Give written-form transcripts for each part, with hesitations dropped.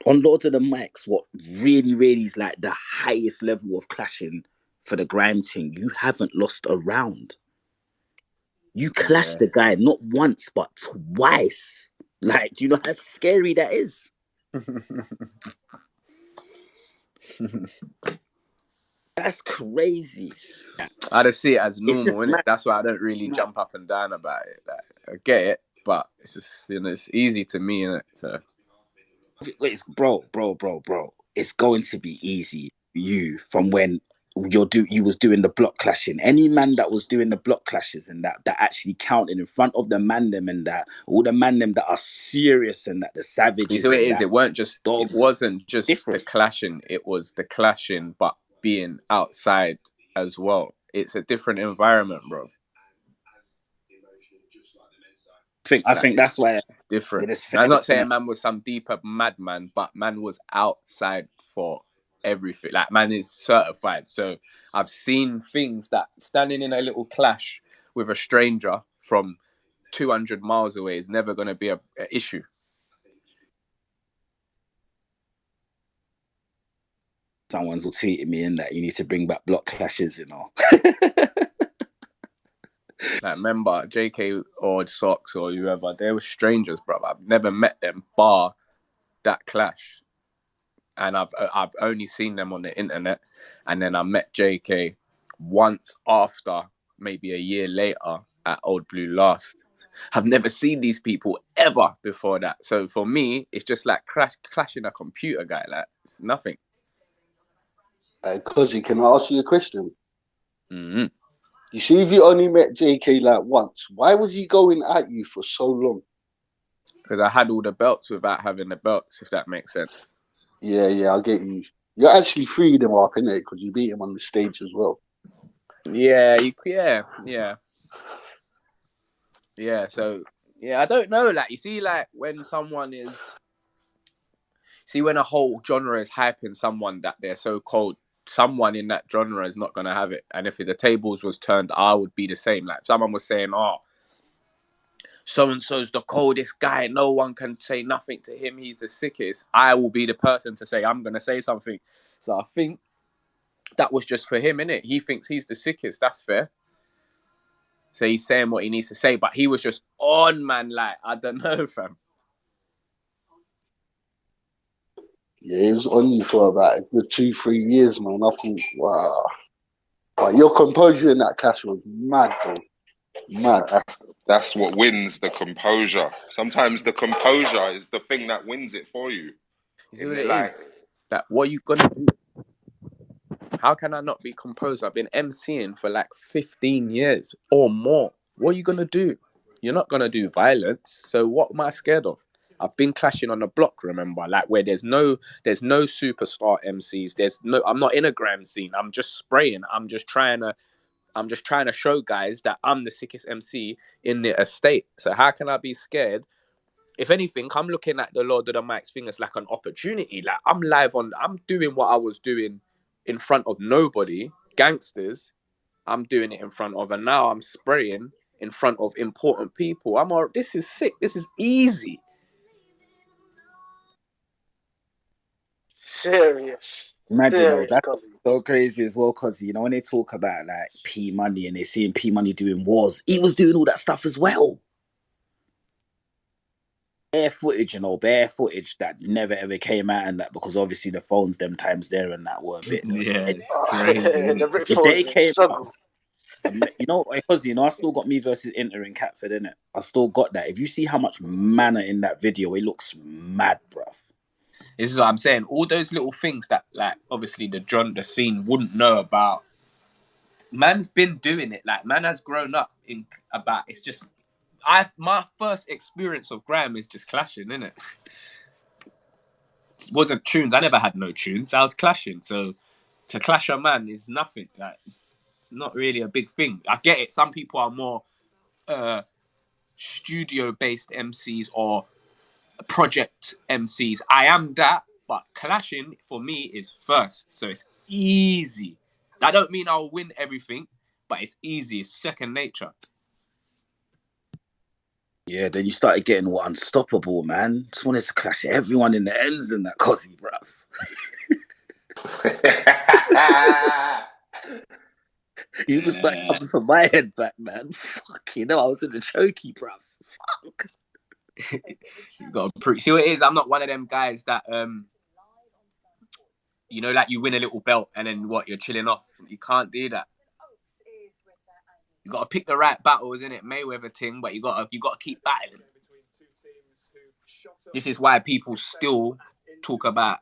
On Lord of the Mics, what really is like the highest level of clashing for the grime team, you haven't lost a round. You clashed Yeah. the guy not once but twice. Like, do you know how scary that is? That's crazy. I just see it as It's just normal, innit? mad. That's why I don't really jump up and down about it. Like, I get it, but it's just, it's easy to me, innit? So It's bro. It's going to be easy for you from when you was doing the block clashing. Any man that was doing the block clashes and that actually counted in front of the man them and that all the man them that are serious and that the you see savages what it and is. that It dogs wasn't just the different. clashing. It was the clashing, but being outside as well. It's a different environment, bro. I think that's why it's different. it's Now, I'm fair. not saying man was some deeper madman, but man was outside for everything. Like, man is certified. So I've seen things that standing in a little clash with a stranger from 200 miles away is never going to be a issue. Someone's tweeting me in that you need to bring back block clashes, you know. Like, remember, Jaykae or Sox or whoever, they were strangers, bro. I've never met them bar that clash. And I've only seen them on the internet. And then I met Jaykae once after, maybe a year later, at Old Blue Last. I've never seen these people ever before that. So for me, it's just like clashing a computer guy. Like, it's nothing. Kozzie, can I ask you a question? Mm-hmm. You see, if you only met Jaykae like once, why was he going at you for so long? Because I had all the belts without having the belts, if that makes sense. Yeah, I get you. You actually freed him up, innit? Because you beat him on the stage as well. Yeah. So, yeah, I don't know. Like, you see, like, when when a whole genre is hyping someone that they're so cold, someone in that genre is not going to have it. And if the tables was turned, I would be the same. Like, someone was saying, oh, so-and-so's the coldest guy. No one can say nothing to him. He's the sickest. I will be the person to say, I'm going to say something. So I think that was just for him, innit? He thinks he's the sickest. That's fair. So he's saying what he needs to say. But he was just on, man. Like, I don't know, fam. Yeah, he was on you for about a good 2-3 years, man. I thought, wow. But your composure in that clash was mad, though. Mad. That's what wins, the composure. Sometimes the composure is the thing that wins it for you. You see what it is? That what are you gonna do? How can I not be composed? I've been MCing for like 15 years or more. What are you gonna do? You're not gonna do violence. So what am I scared of? I've been clashing on the block, remember, like where there's no superstar MCs. I'm not in a grand scene. I'm just spraying. I'm just trying to show guys that I'm the sickest MC in the estate. So how can I be scared? If anything, I'm looking at the Lord of the Mics thing as like an opportunity. Like, I'm doing what I was doing in front of nobody, gangsters. I'm doing it in front of, and now I'm spraying in front of important people. This is sick. This is easy. Serious. Imagine, that's Kozzie. so crazy as well, because you know when they talk about like P Money and they're seeing P Money doing wars, he was doing all that stuff as well. Bare footage that never ever came out and that because obviously the phones them times there and that were a bit. Yeah, it's crazy. If they came out, you know, because I still got Me versus Inter in Catford, innit? I still got that. If you see how much manner in that video, it looks mad, bruv. This is what I'm saying. All those little things that, like, obviously the scene wouldn't know about. Man's been doing it. Like, man has grown up in about. It's just, my first experience of grime is just clashing, innit? It wasn't tunes. I never had no tunes. I was clashing. So to clash a man is nothing. Like, it's not really a big thing. I get it. Some people are more studio-based MCs or project MCs. I am that, but clashing for me is first. So it's easy. That don't mean I'll win everything, but it's easy. It's second nature. Yeah, then you started getting all unstoppable, man. Just wanted to clash everyone in the ends and that Kozzie, bruv. You just started coming from my head back, man. Fuck, you know, I was in the chokey, bruv. Fuck. You got to see what it is. I'm not one of them guys that you know, like you win a little belt and then what, you're chilling off. You can't do that. You got to pick the right battles, innit? Mayweather thing, but you got to keep battling. This is why people still talk about,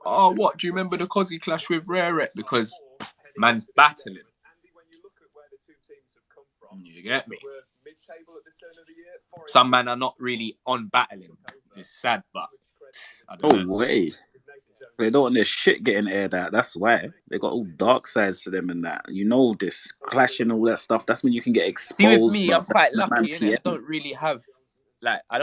oh, what, do you remember the Kozzie clash with Rarek? Because man's battling. You get me? Some men are not really on battling. It's sad, but I don't know. Way. They don't want their shit getting aired out. That's why. They got all dark sides to them and that. You know, this clashing, all that stuff. That's when you can get exposed. See, with me, bruv. I'm quite That's lucky, innit? I PM. don't really have, like, I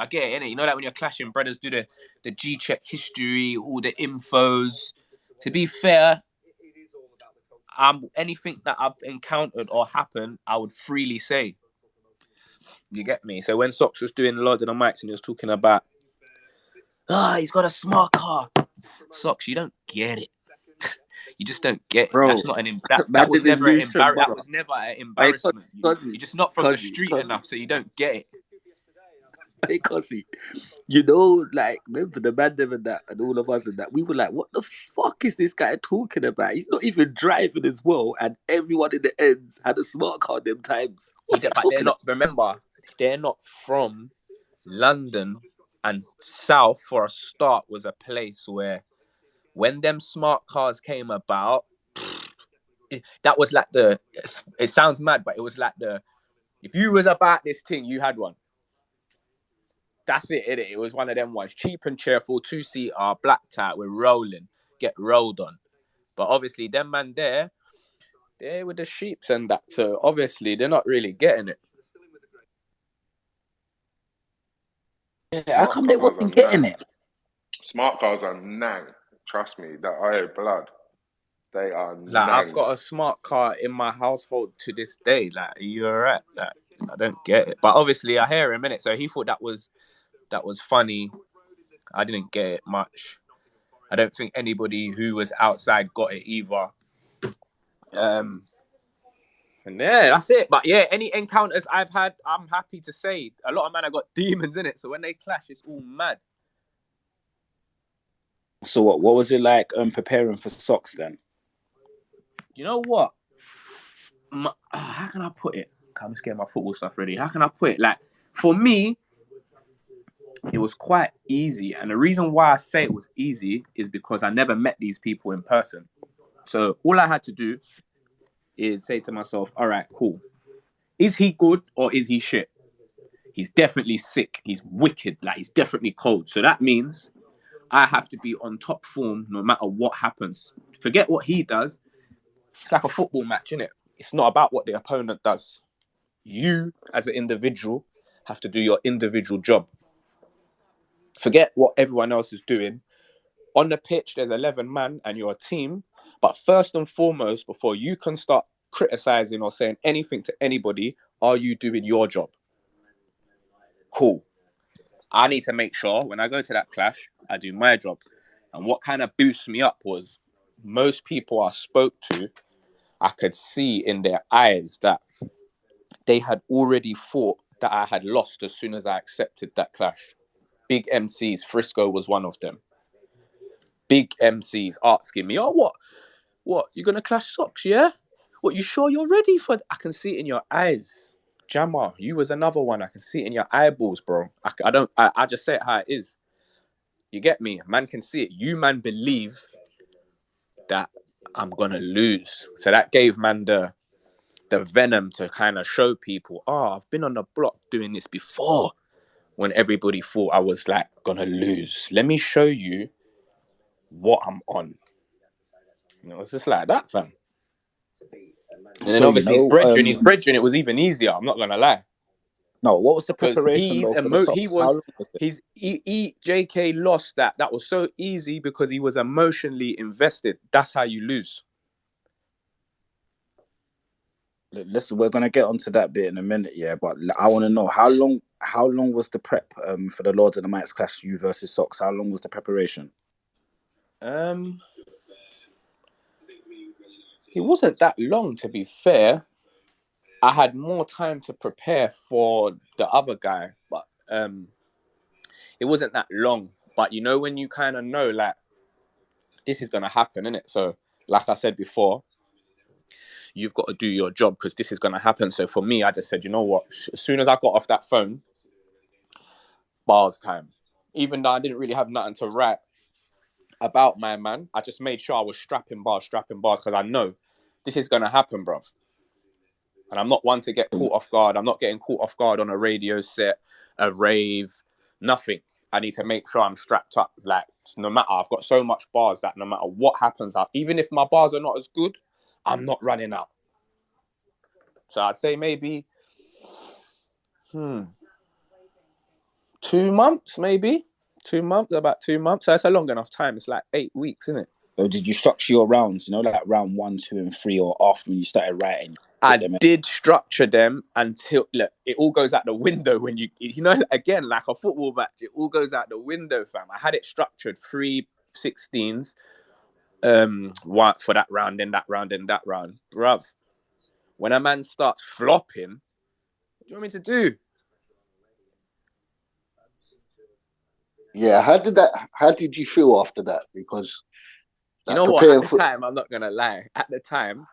get it, innit? You know, like when you're clashing, brothers do the G-check history, all the infos. To be fair, anything that I've encountered or happened, I would freely say. You get me? So when Sox was doing a lot of the mics and he was talking about, he's got a smart car. Sox, you don't get it. You just don't get it. Bro, That's not that was never an that was never an embarrassment. Kozzie, You're just not from the Kozzie, street Kozzie. enough, so you don't get it. Hey, Kozzie, you know, like, remember the man them and that, and all of us and that, we were like, what the fuck is this guy talking about? He's not even driving as well, and everyone in the ends had a smart car them times. But they're not, remember, they're not from London, and South, for a start, was a place where when them smart cars came about, that was like it sounds mad, but it was like if you was about this thing, you had one. That's it, innit? It was one of them ones. Cheap and cheerful, 2-seater, black type, we're rolling, get rolled on. But obviously, them man they're with the sheeps and that. So obviously, they're not really getting it. Yeah, how come they wasn't getting it? Smart cars are nang. Trust me, that I blood. They are Like, nang. I've got a smart car in my household to this day. Like, you're right. Like, I don't get it. But obviously, I hear him, innit? So he thought that was funny. I didn't get it much. I don't think anybody who was outside got it either. And yeah, that's it. But yeah, any encounters I've had, I'm happy to say a lot of men have got demons in it. So when they clash, it's all mad. So what was it like preparing for Sox then? You know what? How can I put it? I'm just getting my football stuff ready. How can I put it? Like, for me, it was quite easy. And the reason why I say it was easy is because I never met these people in person. So all I had to do is say to myself, all right, cool. Is he good or is he shit? He's definitely sick. He's wicked. Like, he's definitely cold. So that means I have to be on top form no matter what happens. Forget what he does. It's like a football match, innit? It's not about what the opponent does. You, as an individual, have to do your individual job. Forget what everyone else is doing. On the pitch, there's 11 men and you're a team. But first and foremost, before you can start criticizing or saying anything to anybody, are you doing your job? Cool. I need to make sure when I go to that clash, I do my job. And what kind of boosts me up was most people I spoke to, I could see in their eyes that they had already thought that I had lost as soon as I accepted that clash. Big MCs, Frisco was one of them. Big MCs asking me, oh, what? You gonna clash Sox, yeah? What, you sure you're ready for I can see it in your eyes. Jammer, you was another one. I can see it in your eyeballs, bro. I just say it how it is. You get me? Man can see it. You, man, believe that I'm gonna lose. So that gave man the venom to kind of show people, I've been on the block doing this before, when everybody thought I was like gonna lose. Let me show you what I'm on. You know, it's just like that, fam. And then obviously his brethren, it was even easier. I'm not gonna lie. No, what was the preparation though for the Sox? Jaykae lost that. That was so easy because he was emotionally invested. That's how you lose. Listen, we're gonna get onto that bit in a minute, yeah. But I want to know how long was the prep for the Lords of the Mics clash, you versus Sox? How long was the preparation? It wasn't that long, to be fair. I had more time to prepare for the other guy, but it wasn't that long. But you know, when you kind of know, like, this is gonna happen, innit? So, like I said before, you've got to do your job because this is gonna happen. So for me, I just said, you know what? As soon as I got off that phone, bars time. Even though I didn't really have nothing to write about my man, I just made sure I was strapping bars, because I know this is gonna happen, bruv. And I'm not one to get caught off guard. I'm not getting caught off guard on a radio set, a rave, nothing. I need to make sure I'm strapped up. Like, no matter, I've got so much bars that no matter what happens, even if my bars are not as good, I'm not running out. So I'd say maybe 2 months, maybe. 2 months, about 2 months. So that's a long enough time. It's like 8 weeks, isn't it? So did you structure your rounds, you know, like round 1, 2, and 3, or after when you started writing? I did structure them until, look, it all goes out the window when you know, again, like a football match, it all goes out the window, fam. I had it structured 3 16s, one for that round, then that round, then that round. Bruv, when a man starts flopping, what do you want me to do? Yeah, how did you feel after that? Because you know what, at the time, I'm not gonna lie, at the time,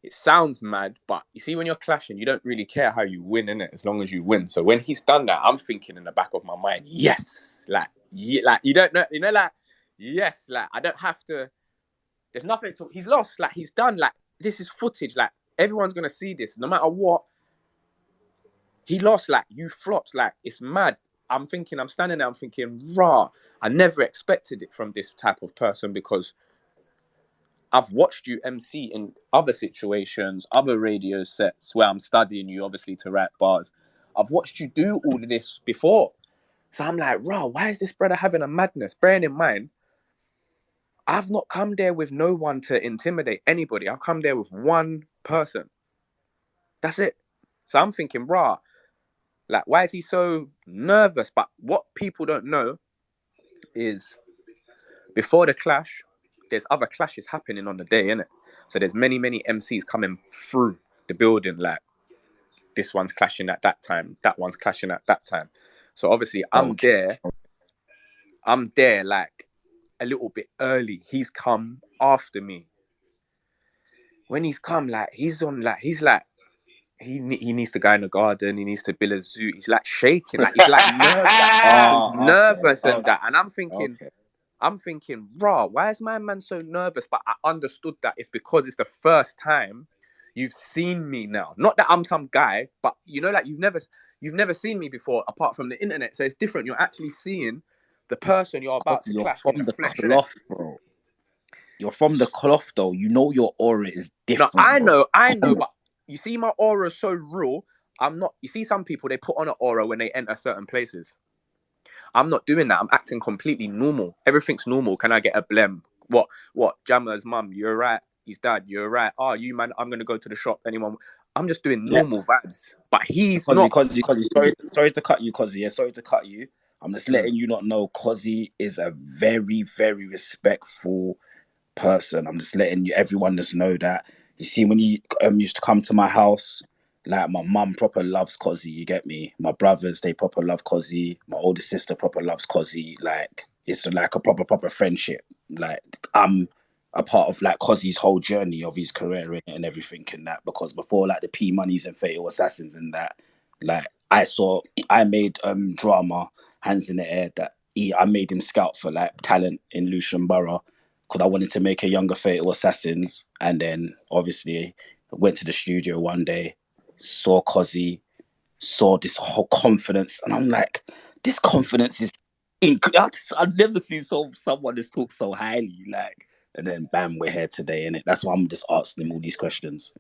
it sounds mad, but you see, when you're clashing, you don't really care how you win, innit? As long as you win. So when he's done that, I'm thinking in the back of my mind, yes, like you don't know, like, yes, like I don't have to. There's nothing to. He's lost, like he's done, like this is footage, like everyone's gonna see this, no matter what. He lost, like you flopped, like it's mad. I'm standing there, I'm thinking, rah, I never expected it from this type of person because I've watched you MC in other situations, other radio sets where I'm studying you, obviously, to write bars. I've watched you do all of this before. So I'm like, rah, why is this brother having a madness? Bearing in mind, I've not come there with no one to intimidate anybody. I've come there with one person. That's it. So I'm thinking, rah, like, why is he so nervous? But what people don't know is before the clash, there's other clashes happening on the day, innit? So there's many MCs coming through the building, like this one's clashing at that time, that one's clashing at that time. So obviously I'm there like a little bit early. He's come after me. When he's come, like he needs to go in the garden, he needs to build a zoo. He's like shaking, like he's like nervous, and that. And I'm thinking, rah, why is my man so nervous? But I understood that it's because it's the first time you've seen me now. Not that I'm some guy, but you know, like you've never seen me before apart from the internet. So it's different. You're actually seeing the person you're about to clash in the flesh. Cloth, bro. You're from the cloth, though. You know your aura is different. No, I know, but you see, my aura is so real. I'm not. You see, some people, they put on an aura when they enter certain places. I'm not doing that. I'm acting completely normal. Everything's normal. Can I get a blem? What? Jammer's mum, you're right. His dad, you're right. Oh, you man, I'm gonna go to the shop. Anyone? I'm just doing normal vibes. But he's not. Kozzie, sorry to cut you, Kozzie. Yeah, sorry to cut you. I'm just letting you not know Kozzie is a very, very respectful person. I'm just letting everyone just know that. You see, when you used to come to my house, like my mum proper loves Kozzie, you get me? My brothers, they proper love Kozzie. My older sister proper loves Kozzie. Like, it's like a proper friendship. Like, I'm a part of like Kozzie's whole journey of his career and everything and that, because before like the P Moneys and Fatal Assassins and that, like I made drama Hands in the Air that I made him scout for like talent in Lucian Borough because I wanted to make a younger Fatal Assassins. And then obviously I went to the studio one day, saw Kozzie, saw this whole confidence, and I'm like, this confidence is I've never seen someone just talk so highly, like. And then bam, we're here today, innit? That's why I'm just asking him all these questions.